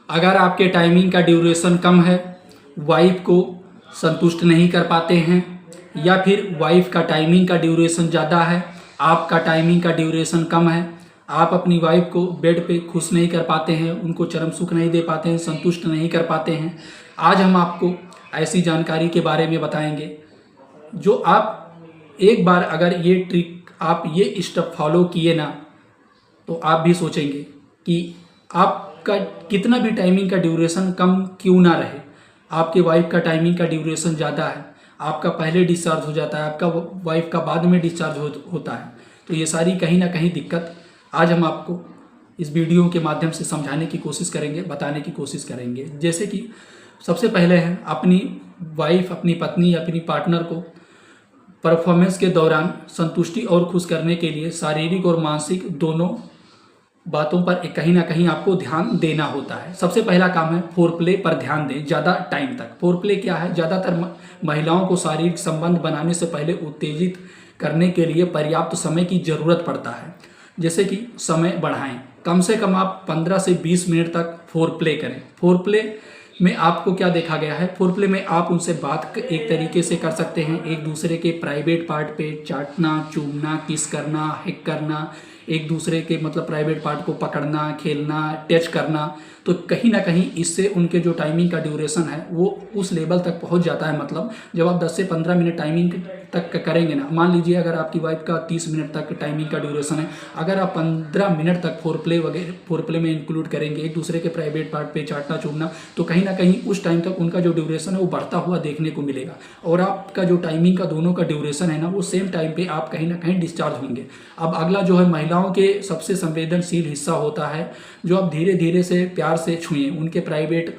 अगर आपके टाइमिंग का ड्यूरेशन कम है, वाइफ को संतुष्ट नहीं कर पाते हैं, या फिर वाइफ का टाइमिंग का ड्यूरेशन ज़्यादा है, आपका टाइमिंग का ड्यूरेशन कम है, आप अपनी वाइफ को बेड पे खुश नहीं कर पाते हैं, उनको चरम सुख नहीं दे पाते हैं, संतुष्ट नहीं कर पाते हैं, आज हम आपको ऐसी जानकारी के बारे में बताएंगे जो आप एक बार अगर ये ट्रिक आप ये स्टेप फॉलो किए ना, तो आप भी सोचेंगे कि आपका कितना भी टाइमिंग का ड्यूरेशन कम क्यों ना रहे, आपके वाइफ का टाइमिंग का ड्यूरेशन ज़्यादा है, आपका पहले डिस्चार्ज हो जाता है, आपका वाइफ का बाद में डिस्चार्ज होता है, तो ये सारी कहीं ना कहीं दिक्कत आज हम आपको इस वीडियो के माध्यम से समझाने की कोशिश करेंगे, बताने की कोशिश करेंगे। जैसे कि सबसे पहले है अपनी वाइफ, अपनी पत्नी या अपनी पार्टनर को परफॉर्मेंस के दौरान संतुष्टि और खुश करने के लिए शारीरिक और मानसिक दोनों बातों पर कहीं ना कहीं आपको ध्यान देना होता है। सबसे पहला काम है फोरप्ले पर ध्यान दें ज़्यादा टाइम तक। फोरप्ले क्या है? ज़्यादातर महिलाओं को शारीरिक संबंध बनाने से पहले उत्तेजित करने के लिए पर्याप्त समय की ज़रूरत पड़ता है। जैसे कि समय बढ़ाएं, कम से कम आप 15 से 20 मिनट तक फोरप्ले करें। फोरप्ले में आपको क्या देखा गया है? फोरप्ले में आप उनसे बात एक तरीके से कर सकते हैं, एक दूसरे के प्राइवेट पार्ट पे चाटना, चूमना, किस करना, हिक करना, एक दूसरे के मतलब प्राइवेट पार्ट को पकड़ना, खेलना, टच करना। तो कहीं ना कहीं इससे उनके जो टाइमिंग का ड्यूरेशन है वो उस लेवल तक पहुंच जाता है। मतलब जब आप 10 से 15 मिनट टाइमिंग तक करेंगे ना, मान लीजिए अगर आपकी वाइफ का 30 मिनट तक टाइमिंग का ड्यूरेशन है, अगर आप 15 मिनट तक फोरप्ले में इंक्लूड करेंगे, एक दूसरे के प्राइवेट पार्ट पे चाटना चूमना, तो कहीं ना कहीं उस टाइम तक उनका जो ड्यूरेशन है वो बढ़ता हुआ देखने को मिलेगा। और आपका जो टाइमिंग का दोनों का ड्यूरेशन है ना, वो सेम टाइम पे आप कहीं ना कहीं डिस्चार्ज होंगे। अब अगला जो है महिलाओं के सबसे संवेदनशील हिस्सा होता है, जो आप धीरे धीरे से प्यार से छुएं उनके प्राइवेट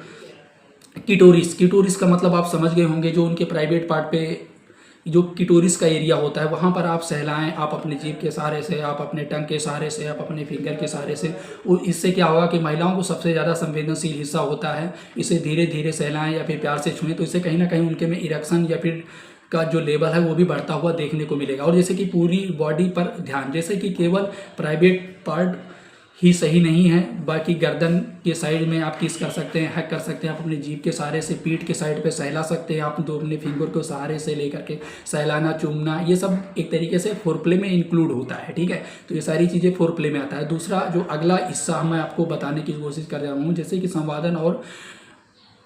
किटोरिस। किटोरिस का मतलब आप समझ गए होंगे, जो उनके प्राइवेट पार्ट पे जो किटोरिस का एरिया होता है वहाँ पर आप सहलाएं, आप अपने जीभ के सहारे से, आप अपने टंग के सहारे से, आप अपने फिंगर के सहारे से। इससे क्या होगा कि महिलाओं को सबसे ज़्यादा संवेदनशील हिस्सा होता है, इसे धीरे धीरे सहलाएं या फिर प्यार से छुएं, तो इससे कहीं ना कहीं उनके में इरेक्शन या फिर का जो लेवल है वो भी बढ़ता हुआ देखने को मिलेगा। और जैसे कि पूरी बॉडी पर ध्यान, जैसे कि केवल प्राइवेट पार्ट ही सही नहीं है, बाकी गर्दन के साइड में आप किस कर सकते हैं, हैक कर सकते हैं, आप अपने जीभ के सहारे से पीठ के साइड पे सहला सकते हैं, आप दो अपने फिंगर को सहारे से लेकर के सहलाना, चूमना, ये सब एक तरीके से फोरप्ले में इंक्लूड होता है। ठीक है, तो ये सारी चीज़ें फोरप्ले में आता है। दूसरा जो अगला हिस्सा मैं आपको बताने की कोशिश कर रहा हूँ, जैसे कि संवादन और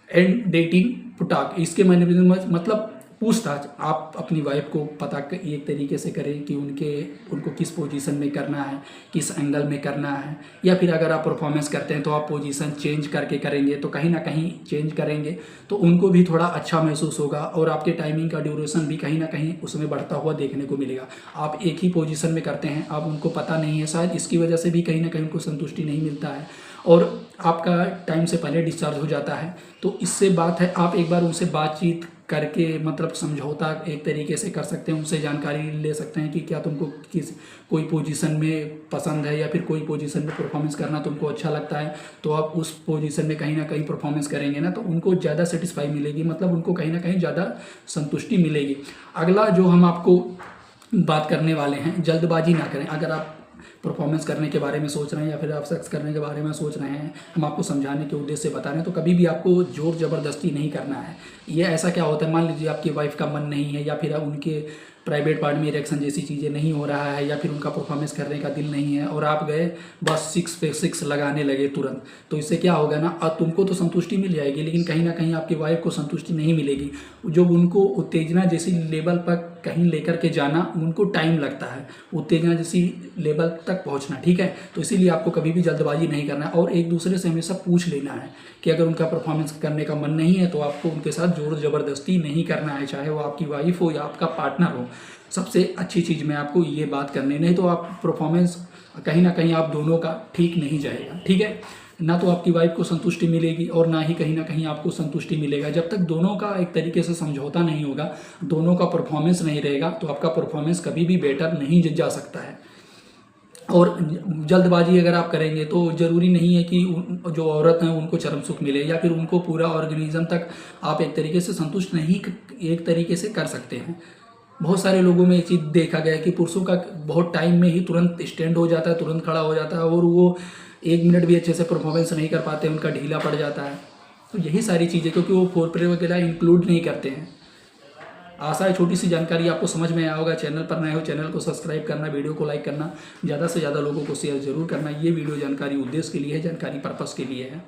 एंड डेटिंग पुटाक, इसके मतलब पूछताछ। आप अपनी वाइफ को पता एक तरीके से करें कि उनको किस पोजीशन में करना है, किस एंगल में करना है, या फिर अगर आप परफॉर्मेंस करते हैं तो आप पोजीशन चेंज करके करेंगे, तो कहीं ना कहीं चेंज करेंगे तो उनको भी थोड़ा अच्छा महसूस होगा और आपके टाइमिंग का ड्यूरेशन भी कहीं ना कहीं उसमें बढ़ता हुआ देखने को मिलेगा। आप एक ही पोजीशन में करते हैं, आप उनको पता नहीं है, शायद इसकी वजह से भी कहीं ना कहीं उनको संतुष्टि नहीं मिलता है और आपका टाइम से पहले डिस्चार्ज हो जाता है। तो इससे बात है, आप एक बार उनसे बातचीत करके मतलब समझौता एक तरीके से कर सकते हैं, उनसे जानकारी ले सकते हैं कि क्या तुमको कोई पोजीशन में पसंद है या फिर कोई पोजीशन में परफॉर्मेंस करना तुमको अच्छा लगता है, तो आप उस पोजीशन में कहीं ना कहीं परफॉर्मेंस करेंगे ना, तो उनको ज़्यादा सेटिस्फाई मिलेगी, मतलब उनको कहीं ना कहीं ज़्यादा संतुष्टि मिलेगी। अगला जो हम आपको बात करने वाले हैं, जल्दबाजी ना करें। अगर आप परफॉर्मेंस करने के बारे में सोच रहे हैं या फिर आप सेक्स करने के बारे में सोच रहे हैं, हम आपको समझाने के उद्देश्य से बता रहे हैं, तो कभी भी आपको जोर ज़बरदस्ती नहीं करना है। ये ऐसा क्या होता है, मान लीजिए आपकी वाइफ का मन नहीं है या फिर उनके प्राइवेट पार्ट में इरेक्शन जैसी चीज़ें नहीं हो रहा है या फिर उनका परफॉर्मेंस करने का दिल नहीं है और आप गए बस 6 पे 6 लगाने लगे तुरंत, तो इससे क्या होगा ना, अब तुमको तो संतुष्टि मिल जाएगी लेकिन कहीं ना कहीं आपकी वाइफ को संतुष्टि नहीं मिलेगी। जो उनको उत्तेजना जैसी लेवल पर कहीं लेकर के जाना उनको टाइम लगता है, उत्तेजना जैसी लेवल तक पहुंचना। ठीक है, तो इसीलिए आपको कभी भी जल्दबाजी नहीं करना है और एक दूसरे से हमेशा पूछ लेना है कि अगर उनका परफॉर्मेंस करने का मन नहीं है तो आपको उनके साथ जोर ज़बरदस्ती नहीं करना है, चाहे वो आपकी वाइफ हो या आपका पार्टनर हो। सबसे अच्छी चीज़ मैं आपको ये बात करनी, नहीं तो आप परफॉर्मेंस कहीं ना कहीं आप दोनों का ठीक नहीं जाएगा। ठीक है, ना तो आपकी वाइफ को संतुष्टि मिलेगी और ना ही कहीं ना कहीं आपको संतुष्टि मिलेगा। जब तक दोनों का एक तरीके से समझौता नहीं होगा, दोनों का परफॉर्मेंस नहीं रहेगा, तो आपका परफॉर्मेंस कभी भी बेटर नहीं जा सकता है। और जल्दबाजी अगर आप करेंगे तो ज़रूरी नहीं है कि जो औरत हैं उनको चरम सुख मिले या फिर उनको पूरा ऑर्गेनिज्म तक आप एक तरीके से संतुष्ट नहीं एक तरीके से कर सकते हैं। बहुत सारे लोगों में ये चीज़ देखा गया है कि पुरुषों का बहुत टाइम में ही तुरंत स्टैंड हो जाता है, तुरंत खड़ा हो जाता है और वो 1 मिनट भी अच्छे से परफॉर्मेंस नहीं कर पाते, उनका ढीला पड़ जाता है। तो यही सारी चीज़ें, क्योंकि वो फोरप्ले वगैरह इंक्लूड नहीं करते हैं। आशा है छोटी सी जानकारी आपको समझ में आया होगा। चैनल पर नए हो, चैनल को सब्सक्राइब करना, वीडियो को लाइक करना, ज़्यादा से ज़्यादा लोगों को शेयर जरूर करना। ये वीडियो जानकारी उद्देश्य के लिए है, जानकारी पर्पस के लिए है।